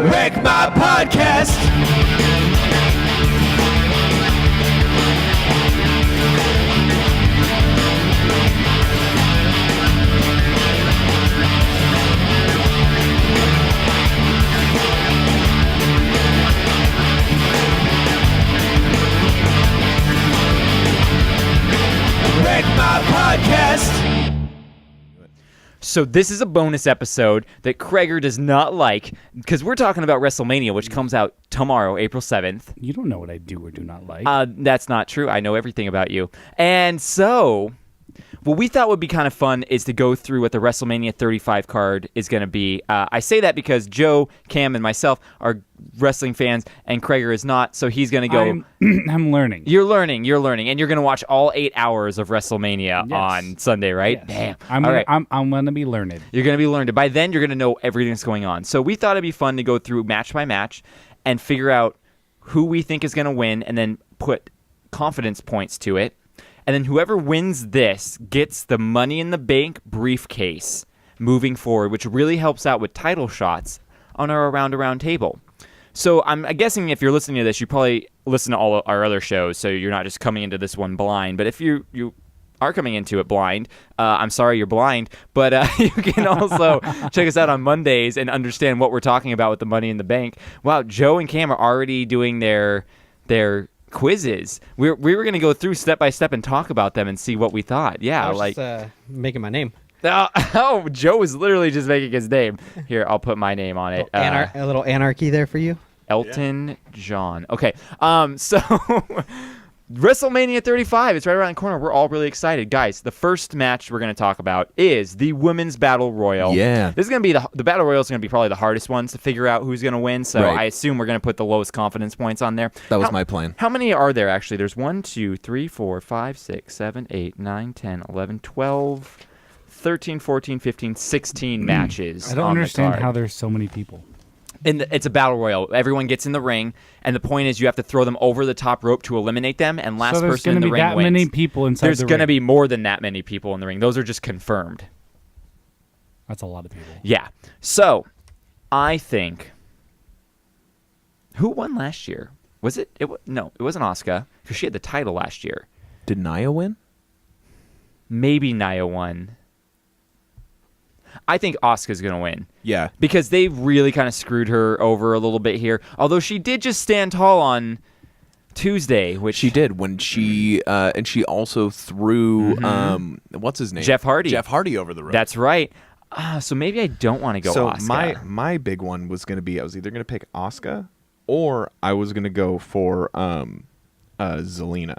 Wreck My Podcast. Wreck My Podcast. So this is a bonus episode that Krager does not like because we're talking about WrestleMania, which comes out tomorrow, April 7th. You don't know what I do or do not like. That's not true. I know everything about you. And so what we thought would be kind of fun is to go through what the WrestleMania 35 card is going to be. I say that because Joe, Cam, and myself are wrestling fans, and Krager is not, so he's going to go... I'm learning. You're learning, and you're going to watch all 8 hours of WrestleMania on Sunday, right? Yes. Damn. I'm going to be learned. You're going to be learned. By then, you're going to know everything that's going on. So we thought it'd be fun to go through match by match and figure out who we think is going to win and then put confidence points to it. And then whoever wins this gets the Money in the Bank briefcase moving forward, which really helps out with title shots on our around table. So I'm guessing if you're listening to this, you probably listen to all our other shows, so you're not just coming into this one blind. But if you are coming into it blind, I'm sorry you're blind, but you can also check us out on Mondays and understand what we're talking about with the Money in the Bank. Wow, Joe and Cam are already doing their quizzes. We were going to go through step by step and talk about them and see what we thought. Yeah, I was just, making my name. Oh, Joe is literally just making his name. Here, I'll put my name on it. A little anarchy there for you. Elton John. Okay. So WrestleMania 35. It's right around the corner. We're all really excited, guys. The first match we're going to talk about is the Women's Battle Royal. Yeah. This is going to be the Battle Royal is going to be probably the hardest ones to figure out who's going to win. So Right. I assume we're going to put the lowest confidence points on there. That was my plan. How many are there actually? There's 1, 2, 3, 4, 5, 6, 7, 8, 9, 10, 11, 12, 13, 14, 15, 16 matches. I don't on the understand card. how there's so many people. And it's a battle royal. Everyone gets in the ring, and the point is you have to throw them over the top rope to eliminate them, and last So there's person in the gonna be ring that wins. many people inside There's the going to ring. be more than that many people in the ring. Those are just confirmed. That's a lot of people. Yeah. So, I think... Who won last year? Was it... No, it wasn't Asuka, because she had the title last year. Did Nia win? Maybe Nia won. I think Asuka's going to win. Yeah. Because they really kind of screwed her over a little bit here. Although she did just stand tall on Tuesday, which She did when she and she also threw what's his name? Jeff Hardy. Jeff Hardy over the rope. That's right. So maybe I don't want to go So Asuka. my big one was going to be I was either going to pick Asuka or I was going to go for Zelina.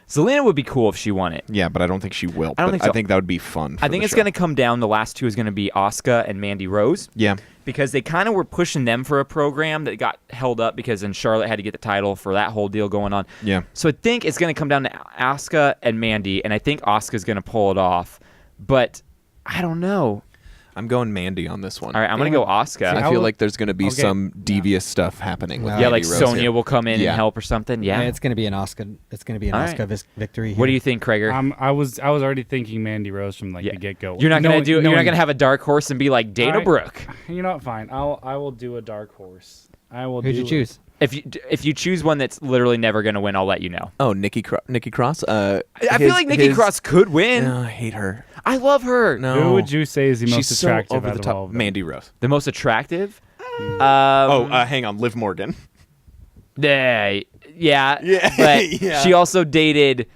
Zelina would be cool if she won it. Yeah, but I don't think she will. I don't But think so. I think that would be fun. I think it's going to come down. The last two is going to be Asuka and Mandy Rose. Yeah. Because they kind of were pushing them for a program that got held up because then Charlotte had to get the title for that whole deal going on. Yeah. So I think it's going to come down to Asuka and Mandy, and I think Asuka's going to pull it off. But I don't know. I'm going Mandy on this one. All right, I'm going to go Asuka. I feel like there's going to be Okay. some devious stuff happening with Yeah, Yeah, Mandy like Rose Sonya here. will come in Yeah. and help or something. Yeah. It's going to be an Asuka. It's going to be an All Asuka right. victory. What do here. you think, Krager? I was already thinking Mandy Rose from Yeah. the get go. You're not going to You're not going to have a dark horse and be like Dana All right. Brooke. You know what? Fine. I will do a dark horse. Who'd you choose? If you choose one that's literally never going to win, I'll let you know. Oh, Nikki Cross. I feel like Nikki Cross could win. No, I hate her. I love her. No. Who would you say is the most She's so attractive over out the of top. all of them? Mandy Rose. The most attractive? Hang on, Liv Morgan. Yeah. Yeah, But yeah. she also dated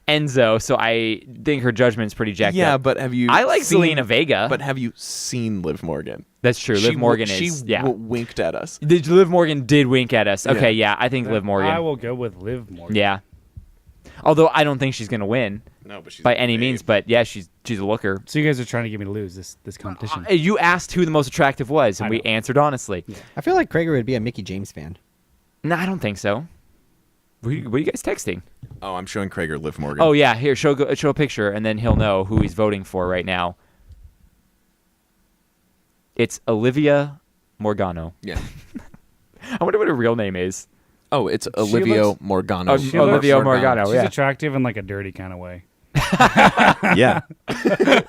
Enzo, so I think her judgment's pretty jacked Yeah, up. but have you? I like seen, Zelina Vega. But have you seen Liv Morgan? That's true. Liv Morgan is. She Yeah. winked at us. Liv Morgan did wink at us. Okay, yeah, I think Liv Morgan. I will go with Liv Morgan. Yeah. Although I don't think she's going to win No, but she's by any means, but yeah, she's a looker. So you guys are trying to get me to lose this competition. You asked who the most attractive was, and I we know. answered honestly. I feel like Krager would be a Mickey James fan. No, I don't think so. What are you guys texting? Oh, I'm showing Krager Liv Morgan. Oh yeah, here show a picture, and then he'll know who he's voting for right now. It's Olivia Morgano. Yeah. I wonder what her real name is. Oh, it's Olivia Morgano. Oh, Olivia Morgano. She's yeah. attractive in like a dirty kind of way. Yeah.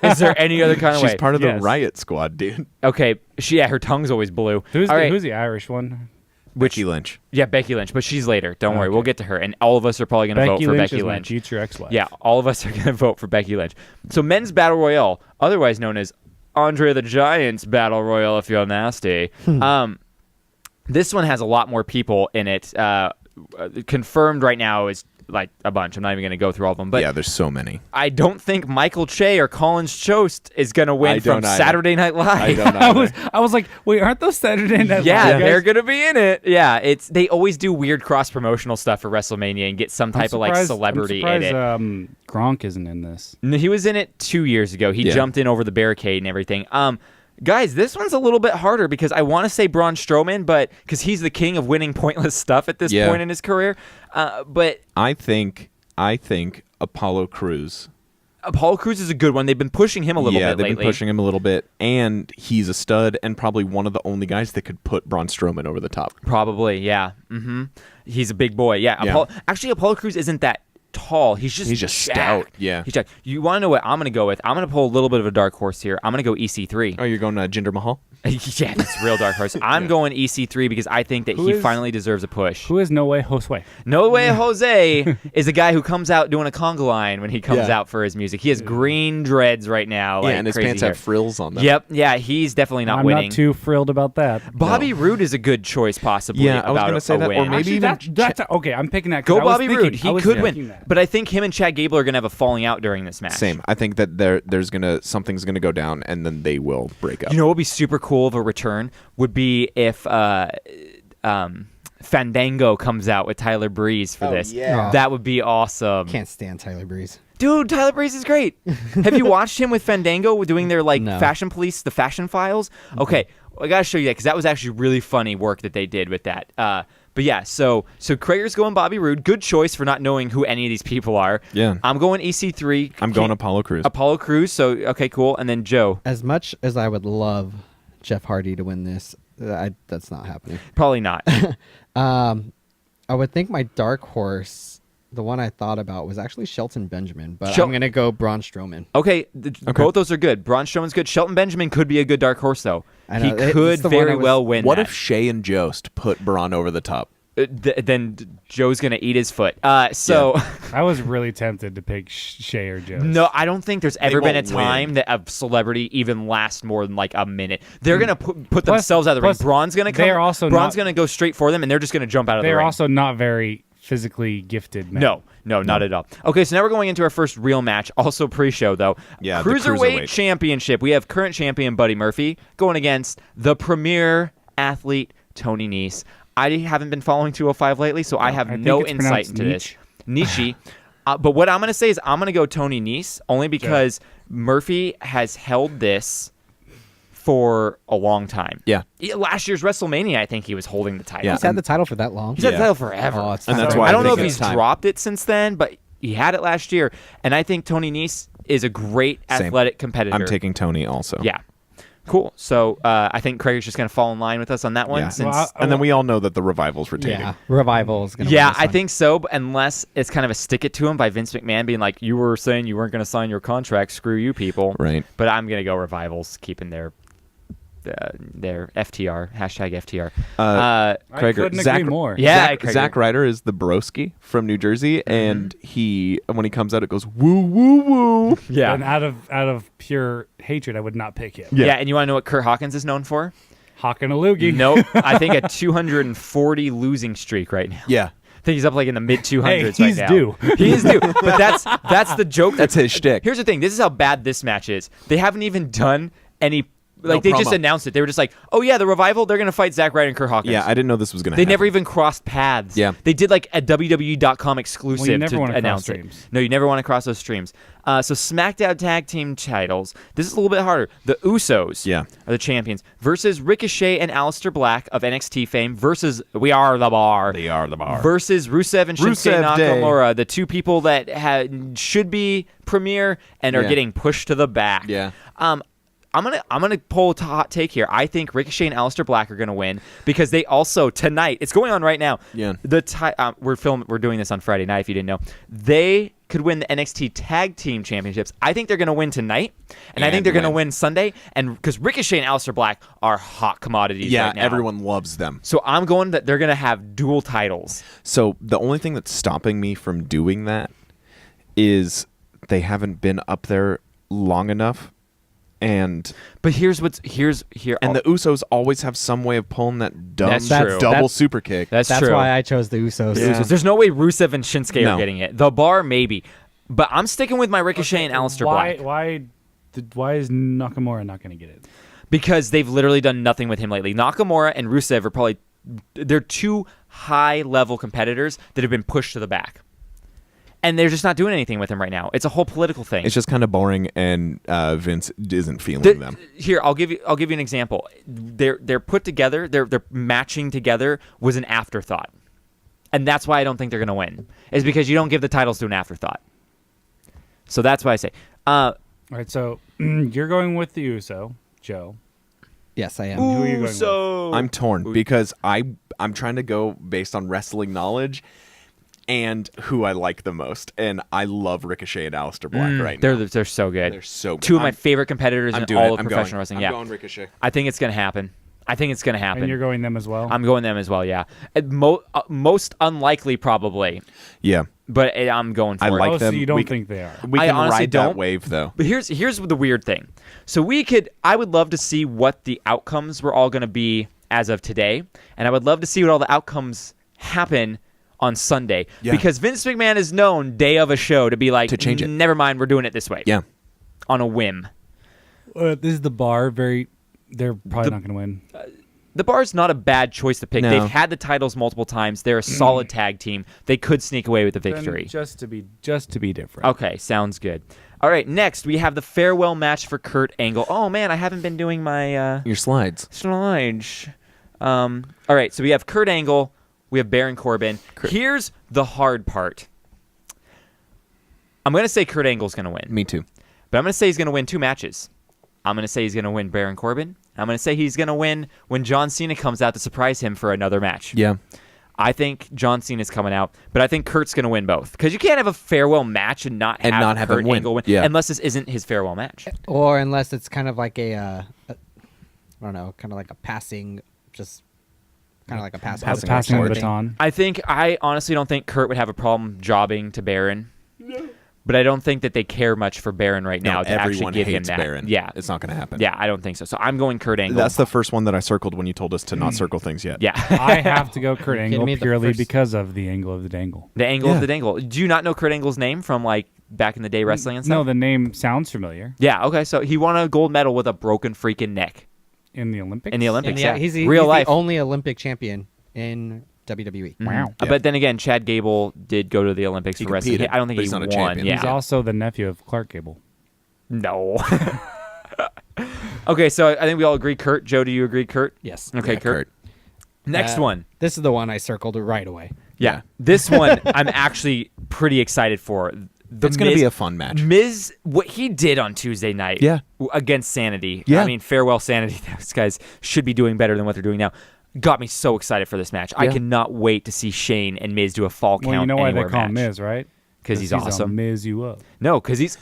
Is there any other kind of way? She's part of the Yes. Riot Squad, dude. Okay, her tongue's always blue. Who's All right. who's the Irish one? Becky Lynch. Yeah, Becky Lynch, but she's later. Don't worry, Okay. we'll get to her. And all of us are probably going to vote for Lynch Becky is my Lynch. future ex-wife. Yeah, all of us are going to vote for Becky Lynch. So men's battle royale, otherwise known as Andre the Giant's battle royale, if you're nasty. This one has a lot more people in it. Confirmed right now is like a bunch. I'm not even going to go through all of them. But Yeah, there's so many. I don't think Michael Che or Collins Chost is going to win I from don't either. Saturday Night Live. I don't I either. was like, wait, aren't those Saturday Night Yeah, Live guys? they're gonna be in it. Yeah, they always do weird cross promotional stuff for WrestleMania and get some type of like celebrity I'm in it. surprised, Gronk isn't in this. No, he was in it 2 years ago. He Yeah. jumped in over the barricade and everything. Guys, this one's a little bit harder because I want to say Braun Strowman, but because he's the king of winning pointless stuff at this Yeah. point in his career. But I think Apollo Crews. Apollo Crews is a good one. They've been pushing him a little Yeah, bit they've lately. been pushing him a little bit, and he's a stud and probably one of the only guys that could put Braun Strowman over the top. Probably, yeah. He's a big boy. Yeah. Yeah. Apollo Crews isn't that tall. He's just stout. jacked. Yeah. He's jacked. You want to know what I'm going to go with? I'm going to pull a little bit of a dark horse here. I'm going to go EC3. Oh, you're going Jinder Mahal? Yeah, that's real dark horse. I'm going EC3 because I think that Who he is- finally deserves a push. Who is No Way Josue? No Way Jose is a guy who comes out doing a conga line when he comes Yeah. out for his music. He has green dreads right now. Yeah, like and his crazy pants hair. have frills on them. Yep, yeah, he's definitely not I'm winning. not too thrilled about that. Bobby Roode is a good choice, possibly. Yeah, I was about gonna say a that, win. or maybe Actually, even that's okay. I'm picking that. 'cause Go I was Bobby thinking- Roode. I He was could win, thinking that. but I think him and Chad Gable are going to have a falling out during this match. Same. I think that something's gonna go down, and then they will break up. You know what would be super cool of a return would be if Fandango comes out with Tyler Breeze for this. yeah. That would be awesome. Can't stand Tyler Breeze. Dude, Tyler Breeze is great. Have you watched him with Fandango doing their like No. Fashion Police, the Fashion Files? Okay, I gotta show you that because that was actually really funny work that they did with that. But yeah, so Krager's going Bobby Roode. Good choice for not knowing who any of these people are. Yeah. I'm going EC3. I'm going Apollo Crews. Apollo Crews. So okay, cool. And then Joe. As much as I would love Jeff Hardy to win this, that's not happening. Probably not. I would think my dark horse, the one I thought about, was actually Shelton Benjamin, but Shel- I'm gonna go Braun Strowman. Okay, both those are good. Braun Strowman's good. Shelton Benjamin could be a good dark horse, though. I He know, it's could the one I very was- well win. What that. if Shea and Jost put Braun over the top? Then Joe's gonna eat his foot? So I was really tempted to pick Shea or Joe. no, I don't think there's ever been a won't time win. that a celebrity even lasts more than like a minute. They're gonna put Plus- themselves out of the ring. plus Braun's gonna come. they're also Braun's not- gonna go straight for them, and they're just gonna jump out of the They're ring. also not very physically gifted men. No, not at all. Okay, so now we're going into our first real match, also pre-show though. Yeah, the Cruiserweight Cruiserweight. Championship. We have current champion Buddy Murphy going against the premier athlete Tony Nese. I haven't been following 205 lately, so I have I think no it's insight pronounced into this. Nishi. But what I'm going to say is I'm going to go Tony Nese only because Murphy has held this for a long time. Yeah. Last year's WrestleMania, I think he was holding the title. Yeah. He's had the title for that long. He's had the Yeah. title forever. Oh, it's And not that's very why I don't know if think he's it's time. dropped it since then, but he had it last year. And I think Tony Nese is a great Same. athletic competitor. I'm taking Tony also. Yeah. Cool. So I think Craig is just going to fall in line with us on that one. Yeah. Since Well, And then we all know that the Revival's retaining. Yeah, Revival is gonna. yeah, win this I one. think so, but unless it's kind of a stick it to him by Vince McMahon being like, you were saying you weren't going to sign your contract, screw you people. Right. But I'm going to go Revivals, keeping their FTR, hashtag FTR. I Krager, couldn't Zack- agree more. Yeah, Zack, Krager. Zack Ryder is the broski from New Jersey, and when he comes out, it goes woo woo woo. Yeah. And out of pure hatred, I would not pick him. Yeah, and you want to know what Kurt Hawkins is known for? Hawking a loogie. Nope. I think a 240 losing streak right now. Yeah, I think he's up like in the mid 200s Hey, right he's now. due. He is due. But that's the joke. that's his shtick. Here's the thing. This is how bad this match is. They haven't even done any. Like they just promo. announced it. They were just like, "Oh yeah, the Revival. They're gonna fight Zack Ryder and Kurt Hawkins." Yeah, I didn't know this was gonna. They happen. never even crossed paths. Yeah. They did like a WWE.com exclusive Well, you never to wanna cross announce streams. it. No, you never want to cross those streams. So SmackDown Tag Team titles. This is a little bit harder. The Usos Yeah. are the champions versus Ricochet and Aleister Black of NXT fame versus We Are the Bar. They are the bar. Versus Rusev and Shinsuke Rusev Day. Nakamura, the two people that should be premier and are Yeah. getting pushed to the back. Yeah. I'm gonna pull a hot take here. I think Ricochet and Aleister Black are gonna win because they also tonight. It's going on right now. Yeah. We're doing this on Friday night. If you didn't know, they could win the NXT Tag Team Championships. I think they're going to win tonight, and I think And they're going to win. win Sunday. And because Ricochet and Aleister Black are hot commodities Yeah, right now. everyone loves them. So I'm going that they're going to have dual titles. So the only thing that's stopping me from doing that is they haven't been up there long enough. And But here's here. the Usos always have some way of pulling that dumb That's true. double super kick. That's That's true. why I chose the Usos. Yeah. There's no way Rusev and Shinsuke No. are getting it. The Bar maybe, but I'm sticking with my Ricochet and Aleister Black Why is Nakamura not going to get it? because they've literally done nothing with him lately. Nakamura and Rusev are probably they're two high level competitors that have been pushed to the back. And they're just not doing anything with him right now. It's a whole political thing. It's just kind of boring, and Vince isn't feeling them. Here, I'll give you an example. They're put together. They're matching together was an afterthought, and that's why I don't think they're going to win. Is because you don't give the titles to an afterthought. So that's why I say. All right, so you're going with the Uso, Joe. Yes, I am. Who are you going with? So I'm torn because I'm trying to go based on wrestling knowledge and who I like the most, and I love Ricochet and Aleister Black right now. they're so good. They're so good. Two of my favorite competitors I'm in doing all it. of I'm professional wrestling. I'm going Ricochet. I think it's going to happen. And you're going them as well? I'm going them as well. Yeah, most unlikely probably, Yeah, but I'm going for I it. like Oh, so them. you don't We- think they are? we I can honestly ride don't. that wave though. But here's the weird thing. So I would love to see what the outcomes were all going to be as of today, and I would love to see what all the outcomes happen on Sunday. Yeah. Because Vince McMahon is known day of a show to be like, To change it. never mind, we're doing it this way. Yeah, On a whim. This is the Bar. They're probably not going to win. The Bar's not a bad choice to pick. No. They've had the titles multiple times. They're a solid tag team. They could sneak away with the Then victory. just to be different. Okay, sounds good. All right, next we have the farewell match for Kurt Angle. Oh man, I haven't been doing my your slides. slides. All right, so we have Kurt Angle, we have Baron Corbin. Here's the hard part. I'm gonna say Kurt Angle's gonna win, Me too. but I'm gonna say he's gonna win two matches. I'm gonna say he's gonna win Baron Corbin. I'm gonna say he's gonna win when John Cena comes out to surprise him for another match. Yeah, I think John Cena's coming out, but I think Kurt's going to win both because you can't have a farewell match and not have him Kurt win. Angle win, Yeah. unless this isn't his farewell match. Or unless it's kind of like I don't know, kind of like a passing, just kind of like a passing Passing the torch. baton. I honestly don't think Kurt would have a problem jobbing to Baron. No. But I don't think that they care much for Baron right now to actually everyone give him hates that. Baron. Yeah, It's not going to happen. yeah, I don't think so. So I'm going Kurt Angle. That's the first one that I circled when you told us to not circle things yet. yeah. I have to go Kurt kidding Angle me? The purely first- because of the angle of the dangle. The angle Yeah. of the dangle. Do you not know Kurt Angle's name from like back in the day wrestling and stuff? No, the name sounds familiar. Yeah. Okay. So he won a gold medal with a broken freaking neck In the Olympics? in the Olympics. And yeah, yeah. he's the only Olympic champion in WWE. Wow. Yeah. But then again, Chad Gable did go to the Olympics He for wrestling. competed, I don't think but he he's not a won. champion. Yeah. He's also the nephew of Clark Gable. No. Okay, so I think we all agree Kurt. Joe, do you agree Kurt? Yes. Okay, Yeah, Kurt. Next one. This is the one I circled right away. Yeah. This one I'm actually pretty excited for. It's going to be a fun match. Miz, what he did on Tuesday night Yeah. against Sanity. Yeah. I mean, farewell Sanity. Those guys should be doing better than what they're doing now. Got me so excited for this match. I Yeah. cannot wait to see Shane and Miz do a fall count Well, you know why they anywhere call him match. Miz, right? Because he's He's awesome. Miz you up. No, because he's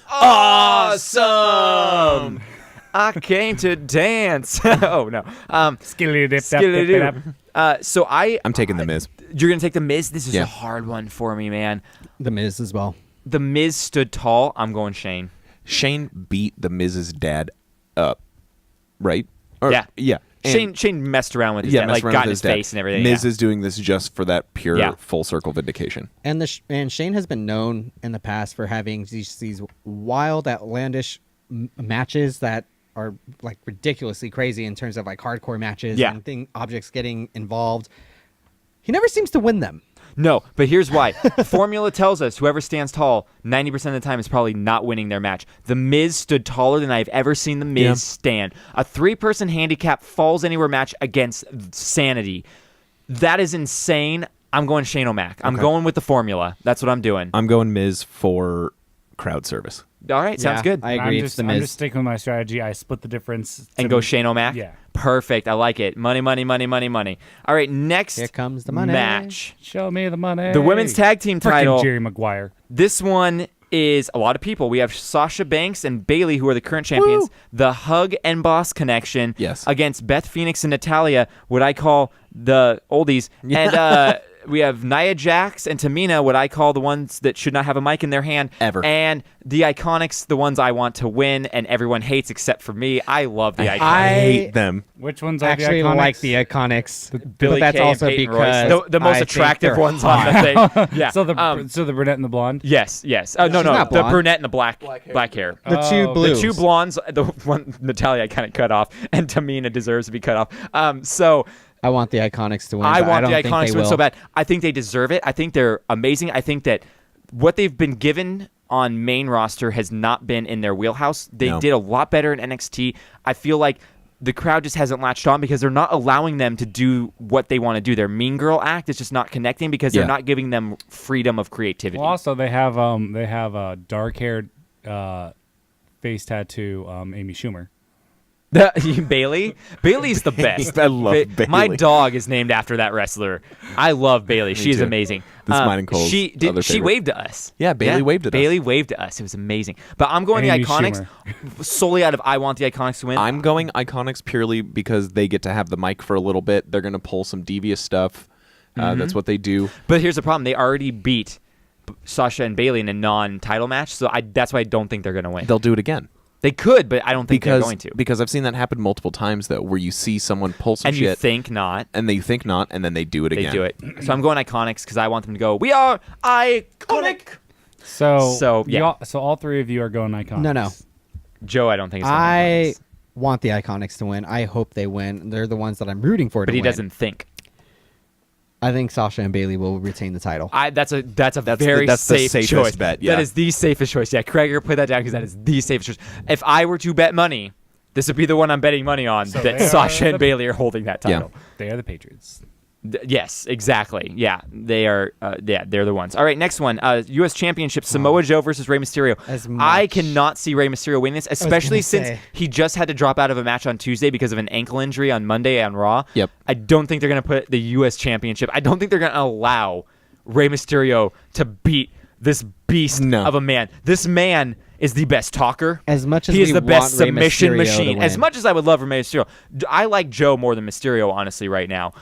awesome. I came to dance. Oh no. So I'm taking the Miz. You're gonna take the Miz. This is Yeah. a hard one for me, man. The Miz as well. The Miz stood tall. I'm going Shane. Shane beat the Miz's dad up, right? Or- Yeah. Yeah. And- Shane messed around with his dad, messed like around got with in his dad. face and everything. Miz yeah. is doing this just for that pure Yeah. full circle vindication. And and Shane has been known in the past for having these wild, outlandish matches that are like ridiculously crazy in terms of like hardcore matches Yeah. and objects getting involved. He never seems to win them. No, but here's why. Formula tells us whoever stands tall 90% of the time is probably not winning their match. The Miz stood taller than I've ever seen the Miz Yeah. stand. A 3-person handicap falls anywhere match against Sanity. That is insane. I'm going Shane O'Mac. I'm Okay. going with the formula. That's what I'm doing. I'm going Miz for crowd service. All right, sounds good. I agree. I'm It's the I'm Miz. just sticking with my strategy. I split the difference And go Shane O'Mac? Yeah. Perfect. I like it. Money, money, money, money, money. All right, next Here comes the money. match. Show me the money. The women's tag team Frickin' title. Jerry Maguire. This one is a lot of people. We have Sasha Banks and Bailey, who are the current champions. Woo! The Hug and Boss connection Yes. against Beth Phoenix and Natalia, what I call the oldies. And we have Nia Jax and Tamina, what I call the ones that should not have a mic in their hand. Ever. And the Iconics, the ones I want to win and everyone hates except for me. I love the Iconics. I hate them. Which ones are Actually the Iconics? like the Iconics, Billy but that's Kay and also Peyton because Royce. The most I think attractive they're ones hot. on the thing. Yeah. So the brunette and the blonde. Yes. Oh no, She's no, not the blonde. brunette and the black hair. The two Oh. blues. The two blondes, the one Natalia I kind of cut off, and Tamina deserves to be cut off. So I want the Iconics to win. I but want don't the think Iconics they to win will. so bad. I think they deserve it. I think they're amazing. I think that what they've been given on main roster has not been in their wheelhouse. They No. did a lot better in NXT. I feel like the crowd just hasn't latched on because they're not allowing them to do what they want to do. Their mean girl act is just not connecting because they're Yeah. not giving them freedom of creativity. Well, also they have a dark-haired face tattoo, Amy Schumer. Bailey's the best. I love Bailey. My dog is named after that wrestler. I love Bailey. She is too. amazing. This is mine and Cole's She other she favorite. waved to us. Yeah, Bailey waved at us. Bailey waved to us. It was amazing. But I'm going Amy the Iconics solely out of I want the Iconics to win. I'm going Iconics purely because they get to have the mic for a little bit. They're going to pull some devious stuff. That's what they do. But here's the problem: they already beat Sasha and Bailey in a non-title match, so that's why I don't think they're going to win. They'll do it again. They could, but I don't think they're Because going to. because I've seen that happen multiple times though, where you see someone pull some And you shit think not. and they think not, and then they do it They again. do it. So I'm going Iconics because I want them to go. We are iconic. So yeah. So all three of you are going Iconics. No. Joe, I don't think. Is going I Iconics. want the Iconics to win. I hope they win. They're the ones that I'm rooting for. But to he win. doesn't think. I think Sasha and Bailey will retain the title. That's a That's very the safe safest choice. bet, yeah. That is the safest choice. Yeah, Krager, put that down because that is the safest choice. If I were to bet money, this would be the one I'm betting money on. So that they are Sasha and the- Bailey are holding that title. They are the Patriots. Yes, exactly. Yeah, they are. They're the ones. All right, next one. U.S. Championship: Samoa Joe versus Rey Mysterio. As I much- cannot see Rey Mysterio win this, especially gonna since say. he just had to drop out of a match on Tuesday because of an ankle injury on Monday on Raw. Yep. I don't think they're going to put the U.S. Championship. I don't think they're going to allow Rey Mysterio to beat this beast No. of a man. This man is the best talker. As much as he is we the best want Rey submission Mysterio to machine. As win. much as I would love Rey Mysterio, I like Joe more than Mysterio, honestly, right now.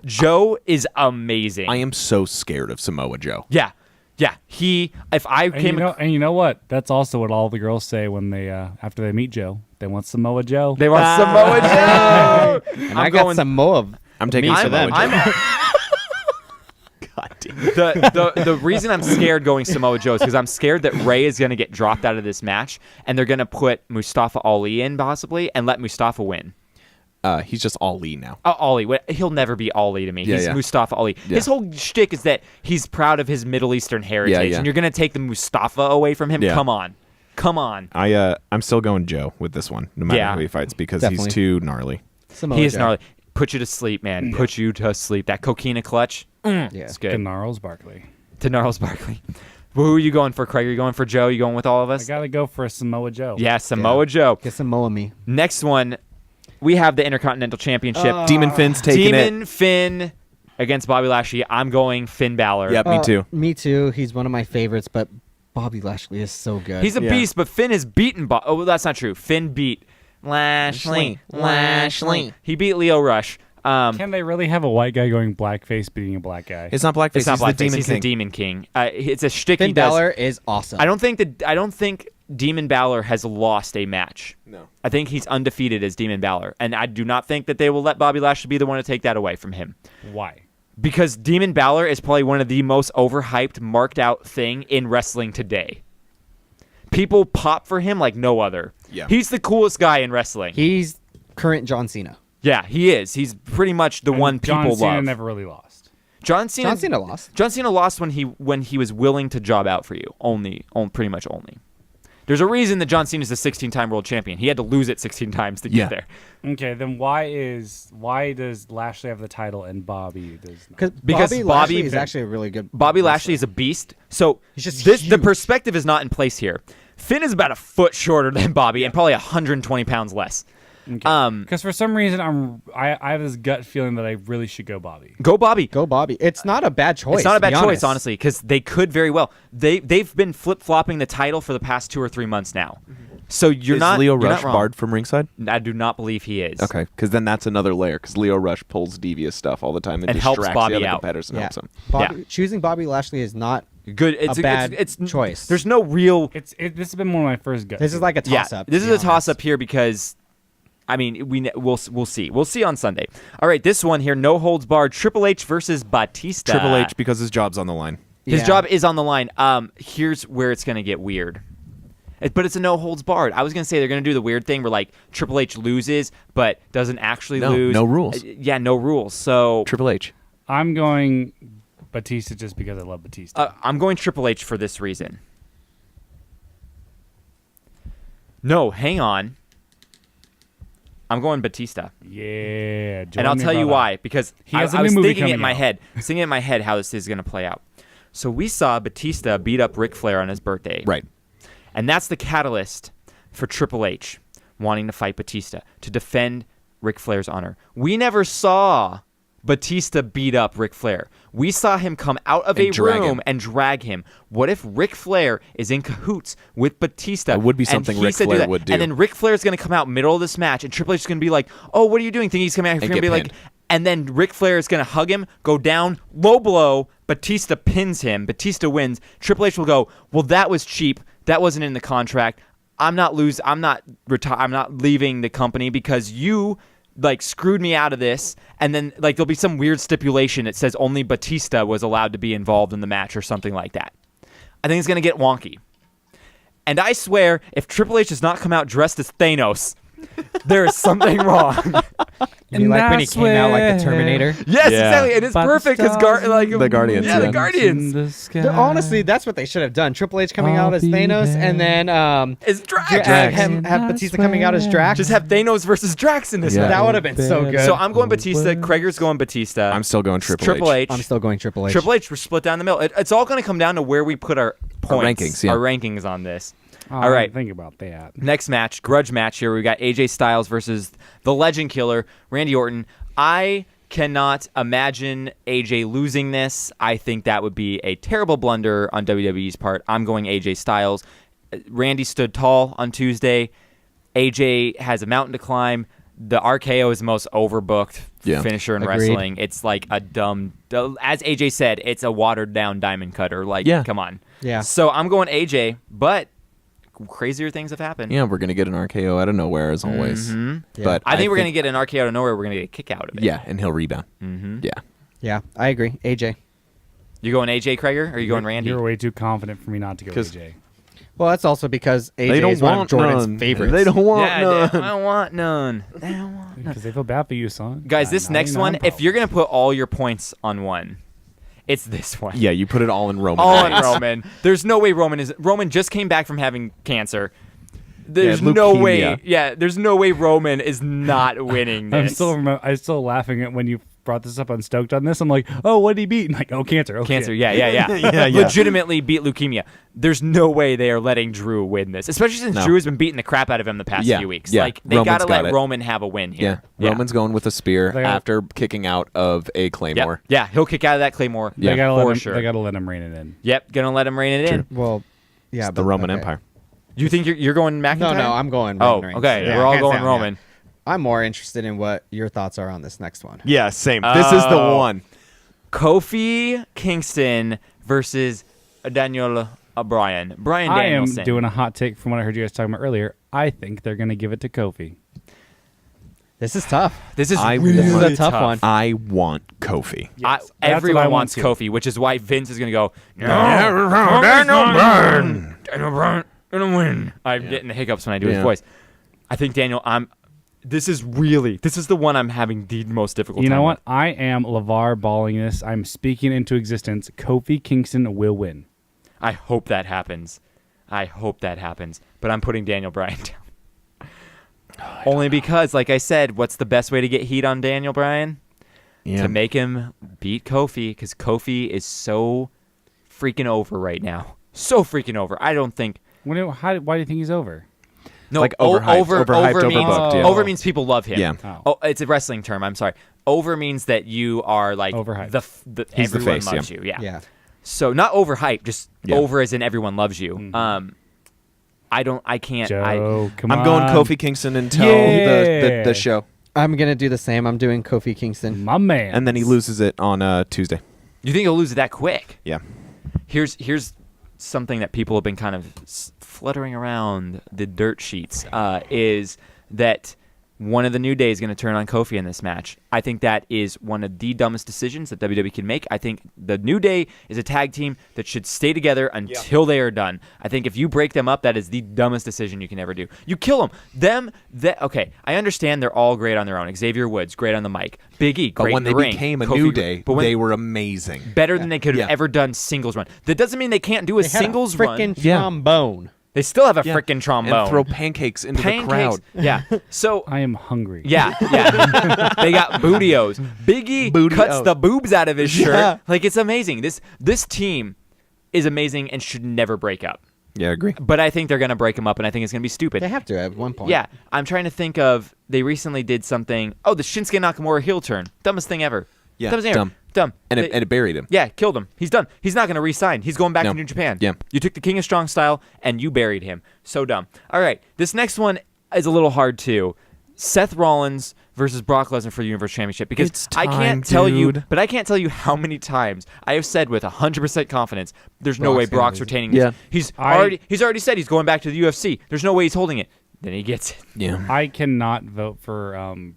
Joe is amazing. I am so scared of Samoa Joe. Yeah. If I And came, you know what? That's also what all the girls say when they after they meet Joe. They want Samoa Joe. they want Samoa Joe. And I got some more. I'm taking Me Samoa for them. Joe. I'm, God damn. the reason I'm scared going Samoa Joe is because I'm scared that Ray is going to get dropped out of this match, and they're going to put Mustafa Ali in possibly and let Mustafa win. He's just Ali now. Ali, he'll never be Ali to me. Yeah, He's yeah. Mustafa Ali. Yeah. His whole shtick is that he's proud of his Middle Eastern heritage, yeah. and you're going to take the Mustafa away from him? Yeah. Come on. I'm still going Joe with this one, no matter Yeah. who he fights, because Definitely. he's too gnarly. Samoa He is Joe. gnarly. Put you to sleep, man. Put you to sleep. That coquina clutch. Yeah. It's good. Gnarls Barkley. To Gnarls Barkley. Who are you going for, Craig? Are you going for Joe? You going with all of I us? gotta go for a Samoa Joe. Yeah, Samoa Joe. Get Samoa me. Next one, we have the Intercontinental Championship. Demon Finn's taking Demon Finn against Bobby Lashley. I'm going Finn Balor. Yep, me too. Me too. He's one of my favorites, but Bobby Lashley is so good. He's a Yeah. beast, but Finn has beaten Oh, well, that's not true. Finn beat Lashley. He beat Leo Rush. Can they really have a white guy going blackface beating a black guy? It's not blackface. It's not he's the blackface. Demon He's King. the Demon King. It's a shtick he Finn does. Balor is awesome. I don't think Demon Balor has lost a match. No. I think he's undefeated as Demon Balor, and I do not think that they will let Bobby Lashley be the one to take that away from him. Why? Because Demon Balor is probably one of the most overhyped, marked out thing in wrestling today. People pop for him like no other. Yeah. He's the coolest guy in wrestling. He's current John Cena. Yeah, he is. He's pretty much the one John people Cena love. never really lost. John Cena lost. John Cena lost when he was willing to job out for you. Pretty much only. There's a reason that John Cena is the 16-time world champion. He had to lose it 16 times to get there. Okay, then why does Lashley have the title and Bobby does not? Because Bobby Bobby Lashley is actually a really good. Bobby wrestler. Lashley is a beast. So He's just the huge. perspective is not in place here. Finn is about a foot shorter than Bobby and probably 120 pounds less. Because for some reason I have this gut feeling that I really should go Bobby. Go Bobby. Go Bobby. It's not a bad choice. It's not a bad to be choice, honest. honestly, because they could very well. They've been flip-flopping the title for the past 2 or 3 months now. So Is Leo Rush wrong. barred from ringside? I do not believe he is. Okay, because then that's another layer. Because Leo Rush pulls devious stuff all the time and helps distracts Bobby the other out. competitors and Yeah. helps him. Choosing Bobby Lashley is not Good. It's a bad it's choice. There's no real. This has been one of my first guts. This is like a toss up. This is a toss up here because, I mean, we'll see. We'll see on Sunday. All right, this one here, no holds barred. Triple H versus Batista. Triple H because his job's on the line. His job is on the line. Here's where it's gonna get weird. But it's a no holds barred. I was gonna say they're gonna do the weird thing where like Triple H loses but doesn't actually lose. No rules. Yeah, no rules. So Triple H. I'm going Batista just because I love Batista. I'm going Triple H for this reason. No, hang on. I'm going Batista. Yeah, And I'll tell you why. Because He has a I new was movie thinking it in coming my out. head. Thinking in my head how this is going to play out. So we saw Batista beat up Ric Flair on his birthday. Right. And that's the catalyst for Triple H wanting to fight Batista to defend Ric Flair's honor. We never saw Batista beat up Ric Flair. We saw him come out of a drag room him. and drag him. What if Ric Flair is in cahoots with Batista? That would be and something he Ric said Flair that, would do. And then Ric Flair is going to come out middle of this match, and Triple H is going to be like, "Oh, what are you doing?" Think he's coming out here And going to get be like, pinned. and then Ric Flair is going to hug him, go down, low blow. Batista pins him. Batista wins. Triple H will go, "Well, that was cheap. That wasn't in the contract. I'm not leaving the company because you like screwed me out of this." And then like there'll be some weird stipulation that says only Batista was allowed to be involved in the match or something like that. I think it's going to get wonky. And I swear, if Triple H does not come out dressed as Thanos, there is something wrong. You mean like when he came out like the Terminator? Yes, Yeah. exactly. And it's perfect because The Guardians, Yeah, the yeah. Guardians. Honestly, that's what they should have done. Triple H coming out as Thanos, and then It's Drax. have Batista coming out as Drax. Just have Thanos versus Drax in this Yeah. match. That would have been so good. So I'm going Batista. Krieger's going Batista. I'm still going It's Triple H. I'm still going Triple H. Triple H, we're split down the middle. It's all going to come down to where we put our points, rankings, yeah. our rankings on this. All All right. think about that. Next match, grudge match here. We got AJ Styles versus the Legend Killer, Randy Orton. I cannot imagine AJ losing this. I think that would be a terrible blunder on WWE's part. I'm going AJ Styles. Randy stood tall on Tuesday. AJ has a mountain to climb. The RKO is the most overbooked Yeah. finisher in Agreed. wrestling. It's like a dumb, as AJ said, it's a watered down diamond cutter. Like, Yeah. come on. Yeah. So I'm going AJ, but crazier things have happened. Yeah, we're gonna get an RKO out of nowhere as always. Mm-hmm. Yeah. But I think we're going to get an RKO out of nowhere. We're going to get a kick out of it. Yeah, and he'll rebound. Mm-hmm. Yeah. Yeah, I agree. AJ. You going AJ Krieger or are you going Randy? You're way too confident for me not to go 'Cause- AJ. Well, that's also because AJ They don't is one of want Jordan's none. favorites. They don't want Yeah, none. I don't want none. I don't want none. Because they feel bad for you, son. Guys, this next one, 99 if you're going to put all your points on one, it's this one. Yeah, you put it all in Roman. All on Reigns. Roman. There's no way Roman just came back from having cancer. There's Yeah, no leukemia. way. Yeah, there's no way Roman is not winning I'm this. I'm still laughing at when you brought this up on Stoked on this. I'm like, oh, what did he beat? And like, oh, cancer. Okay. Cancer, yeah. Yeah. Legitimately beat leukemia. There's no way they are letting Drew win this, especially since No. Drew has been beating the crap out of him the past Yeah, few weeks. yeah. Like they Roman's gotta got let it. Roman have a win Yeah. here. Roman's going with a spear They got- after kicking out of a Claymore. Yeah, he'll kick out of that Claymore. They gotta for let him. sure. They gotta let him rein it in. Yep, gonna let him rein it in. Well, yeah, It's the Roman Empire. You think you're going McIntyre? No, I'm going Oh, Roman Reigns. okay. Yeah, We're all hands going down, Roman. yeah. I'm more interested in what your thoughts are on this next one. Yeah, same. This is the Oh. one. Kofi Kingston versus Daniel Bryan. Bryan I am Danielson. doing a hot take from what I heard you guys talking about earlier. I think they're gonna give it to Kofi. This is tough. This is I really This is a tough. tough one. I want Kofi. Yes, that's Everyone what I want wants too. Kofi, which is why Vince is going to go, Daniel Bryan going to win. I'm getting the hiccups when I do his Yeah. voice. I think Daniel, this is the one I'm having the most difficult You time know what? with. I am LeVar balling this. I'm speaking into existence. Kofi Kingston will win. I hope that happens. I hope that happens. But I'm putting Daniel Bryan down. Only because, like I said, what's the best way to get heat on Daniel Bryan? Yeah. To make him beat Kofi, because Kofi is so freaking over right now. So freaking over. I don't think... Why do you think he's over? No, Like overhyped, over means, overbooked, yeah. over means people love him. Yeah. Oh. It's a wrestling term. I'm sorry. Over means that you are like Overhyped. He's the everyone face, loves yeah. you. Yeah. Yeah. So not overhyped, just Yeah. over as in everyone loves you. I can't. Joe, come on. I'm going Kofi Kingston until Yeah. the show, I'm gonna do the same. I'm doing Kofi Kingston. My man. and then he loses it on Tuesday. You think he'll lose it that quick? Yeah. Here's something that people have been kind of fluttering around the dirt sheets is that one of the New Day is going to turn on Kofi in this match. I think that is one of the dumbest decisions that WWE can make. I think the New Day is a tag team that should stay together until they are done. I think if you break them up, that is the dumbest decision you can ever do. You kill them. Okay, I understand they're all great on their own. Xavier Woods, great on the mic. Big E, But great when in they the ring. became a Kofi, New Day, but when, they were amazing. better than they could have Yeah. ever done singles run. That doesn't mean they can't do a They had singles a run. freaking Yeah. trombone. They still have a Yeah. freaking trombone. And throw pancakes into the crowd. Yeah. So I am hungry. yeah. They got bootios. Biggie cuts Bootios. the boobs out of his shirt. Yeah. Like, it's amazing. This team is amazing and should never break up. Yeah, I agree. But I think they're going to break them up, and I think it's going to be stupid. They have to at one point. Yeah. I'm trying to think of, they recently did something. Oh, the Shinsuke Nakamura heel turn. Dumbest thing ever. Yeah, Dumbest thing ever. Dumb. And They- it buried him. Yeah, killed him. He's done. He's not going to re-sign. He's going back No. to New Japan. Yeah. You took the King of Strong style, and you buried him. So dumb. All right, this next one is a little hard, too. Seth Rollins versus Brock Lesnar for the Universal Championship. Because It's I can't time, tell you, dude. but I can't tell you how many times I have said with 100% confidence, there's no way Brock's gonna Brock's lose it. retaining Yeah. this. He's already said he's going back to the UFC. There's no way he's holding it. Then he gets it. Yeah. I cannot vote for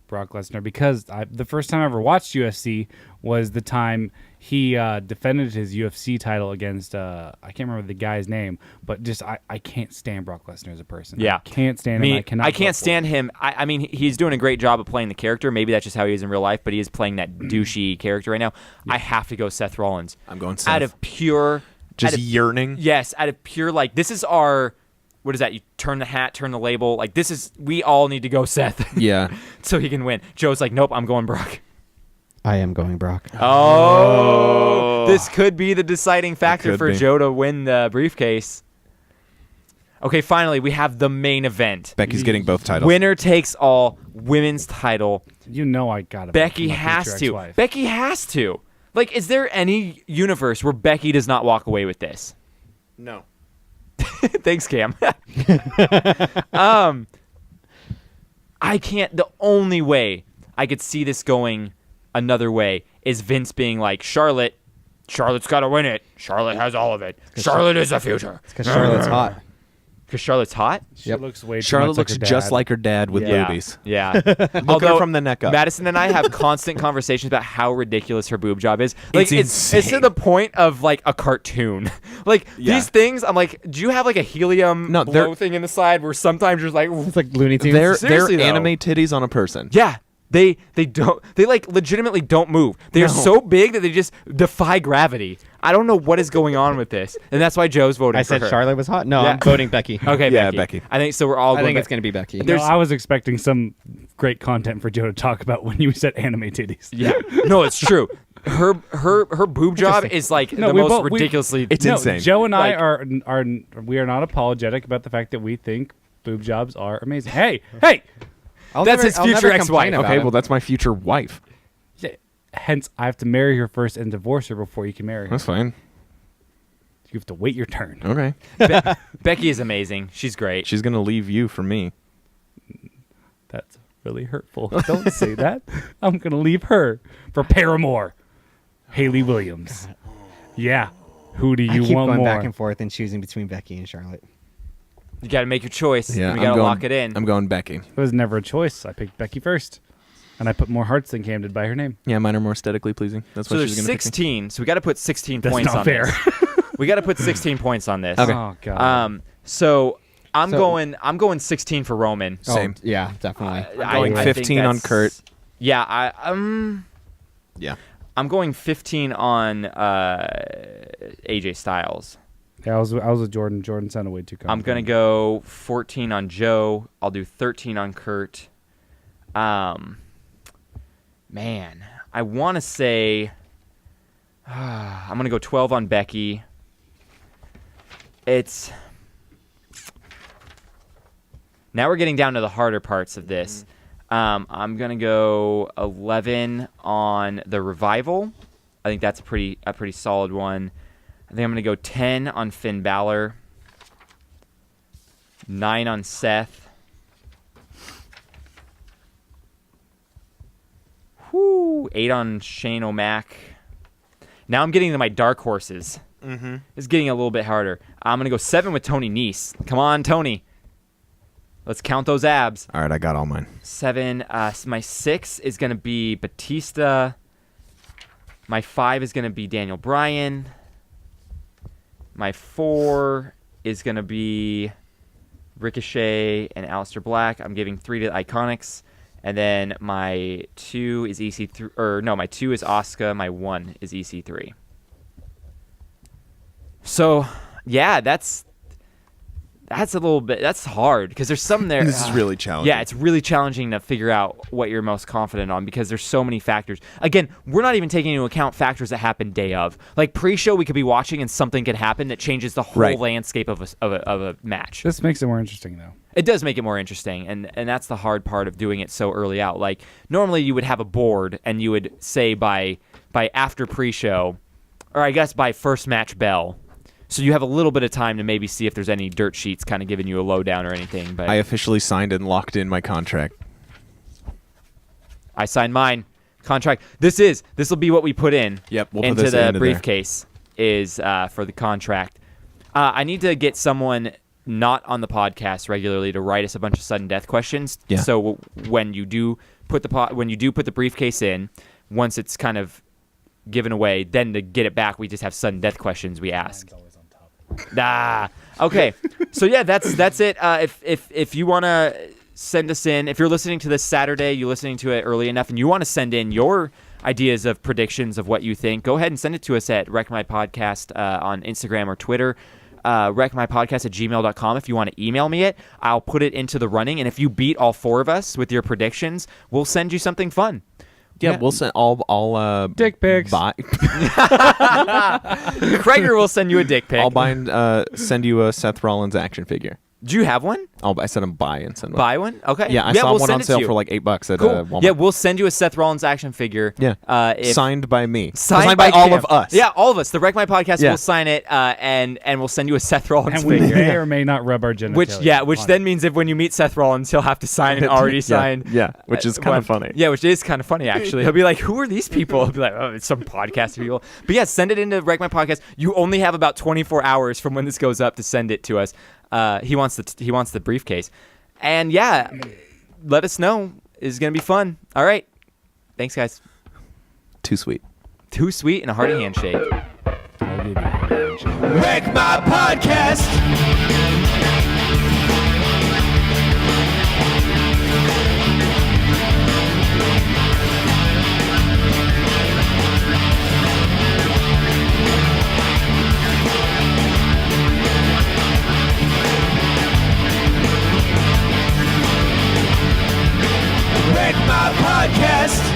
Brock Lesnar because the first time I ever watched UFC was the time he defended his UFC title against I can't remember the guy's name, but just I can't stand Brock Lesnar as a person. Yeah. I can't stand him. I can't stand him. I mean, he's doing a great job of playing the character. Maybe that's just how he is in real life, but he is playing that douchey character right now. I have to go Seth Rollins. I'm going Seth. Out of pure... Just out of- yearning. Yes, out of pure, like, this is our... What is that? You turn the hat, turn the label. Like, this is... We all need to go Seth. Yeah. So he can win. Joe's like, nope, I'm going Brock. I am going Brock. Oh! This could be the deciding factor could for be. Joe to win the briefcase. Okay, finally, we have the main event. Becky's getting both titles. Winner takes all, women's title. You know I got it. Becky has to. Becky has to. Like, is there any universe where Becky does not walk away with this? No. Thanks, Cam. I can't. The only way I could see this going another way is Vince being like, Charlotte's got to win it. Charlotte has all of it. Charlotte is the future. Because Charlotte's hot. Because Charlotte's hot? She Yep. looks way too Charlotte much looks like her just dad. like her dad with Yeah. boobies. Yeah. Look at her from the neck up. Madison and I have constant conversations about how ridiculous her boob job is. Like, It's it's to insane. the point of like a cartoon. Like Yeah. these things, I'm like, do you have like a helium No, they're- blow thing in the side where sometimes you're like, It's like Looney Tunes. They're Seriously, though. anime titties on a person. yeah. They like legitimately don't move. They are No. so big that they just defy gravity. I don't know what is going on with this, and that's why Joe's voting. I for said her. Charlotte was hot. No, Yeah. I'm voting Becky. Okay, Yeah, Becky. Becky. I think so. We're all. I going think it's Be- going to be Becky. No, There's- I was expecting some great content for Joe to talk about when you said anime titties. Yeah. No, it's true. Her boob job is like No, the we most both- we- ridiculously. It's no, insane. Joe and I Like- are we are not apologetic about the fact that we think boob jobs are amazing. Hey, That's his future ex-wife. complain about Okay, it. well, that's my future wife. hence I have to marry her first and divorce her before you can marry her. That's fine. You have to wait your turn. Okay. Becky is amazing. She's great. She's going to leave you for me. That's really hurtful. Don't say that. I'm gonna leave her for Paramore, Haley Williams. Yeah. Who do I you keep want going more? back and forth and choosing between Becky and Charlotte. You got to make your choice. Yeah, We I'm got to going, lock it in. I'm going Becky. It was never a choice. I picked Becky first, and I put more hearts than Cam did by her name. Yeah, mine are more aesthetically pleasing. That's So why there's she's going to pick me. 16. So we got to put 16 That's points not on fair. this. We got to put 16 points on this. Okay. Oh god. So I'm So- going 16 for Roman. Same. Oh, yeah, definitely. I- going I think 15 on that's- Kurt. Yeah, Yeah. I'm going 15 on AJ Styles. Yeah, I was with Jordan. Jordan sounded way too confident. I'm going to go 14 on Joe. I'll do 13 on Kurt. Man, I want to say I'm going to go 12 on Becky. Now we're getting down to the harder parts of this. I'm going to go 11 on the Revival. I think that's a pretty solid one. I think I'm going to go 10 on Finn Balor. 9 on Seth. 8 on Shane O'Mac. Now I'm getting to my dark horses. Mm-hmm. It's getting a little bit harder. I'm going to go 7 with Tony Nese. Come on, Tony. Let's count those abs. All right, I got all mine. 7. My 6 is going to be Batista. My 5 is going to be Daniel Bryan. My 4 is going to be Ricochet and Aleister Black. I'm giving 3 to the Iconics. And then my 2 is EC3. My 2 is Asuka. My 1 is EC3. So, yeah, that's a little bit. That's hard because there's some there. This is really challenging. Yeah, it's really challenging to figure out what you're most confident on because there's so many factors. Again, we're not even taking into account factors that happen day of. Like pre-show, we could be watching and something could happen that changes the whole landscape of a match. This makes it more interesting, though. It does make it more interesting, and that's the hard part of doing it so early out. Like normally, you would have a board, and you would say by after pre-show, or I guess by first match bell. So you have a little bit of time to maybe see if there's any dirt sheets kind of giving you a lowdown or anything. But I officially signed and locked in my contract. I signed mine contract. This will be what we put in. Yep, we'll into put this the into briefcase is for the contract. I need to get someone not on the podcast regularly to write us a bunch of sudden death questions. Yeah. So when you do put the briefcase in, once it's kind of given away, then to get it back, we just have sudden death questions we ask. Okay. So yeah, that's it. If you want to send us in, if you're listening to this Saturday, you're listening to it early enough, and you want to send in your ideas of predictions of what you think, go ahead and send it to us at WreckMyPodcast on Instagram or Twitter. WreckMyPodcast@gmail.com. If you want to email me it, I'll put it into the running. And if you beat all 4 of us with your predictions, we'll send you something fun. Yeah, we'll send all dick pics. Krager will send you a dick pic. I'll send you a Seth Rollins action figure. Do you have one? I said I'm buy and send one. Buy one? Okay. Yeah, I saw we'll one send on it sale to you. for like $8 at Cool. Walmart. Yeah, we'll send you a Seth Rollins action figure. Yeah. Signed by me. Signed by all Cam. of us. Yeah, all of us. The Wreck My Podcast Yeah. will sign it, and we'll send you a Seth Rollins And we figure. may or may not rub our genitalia. Which then means if when you meet Seth Rollins, he'll have to sign an already signed. Yeah, which is kind of funny. Yeah, which is kind of funny actually. He'll be like, "Who are these people?" He'll be like, "Oh, it's some podcast people." But yeah, send it into Wreck My Podcast. You only have about 24 hours from when this goes up to send it to us. He wants the briefcase. And yeah, let us know. It's going to be fun. All right. Thanks, guys. Too sweet. Too sweet and a hearty handshake. I'll give you a handshake. Wreck My Podcast. Wreck My Podcast.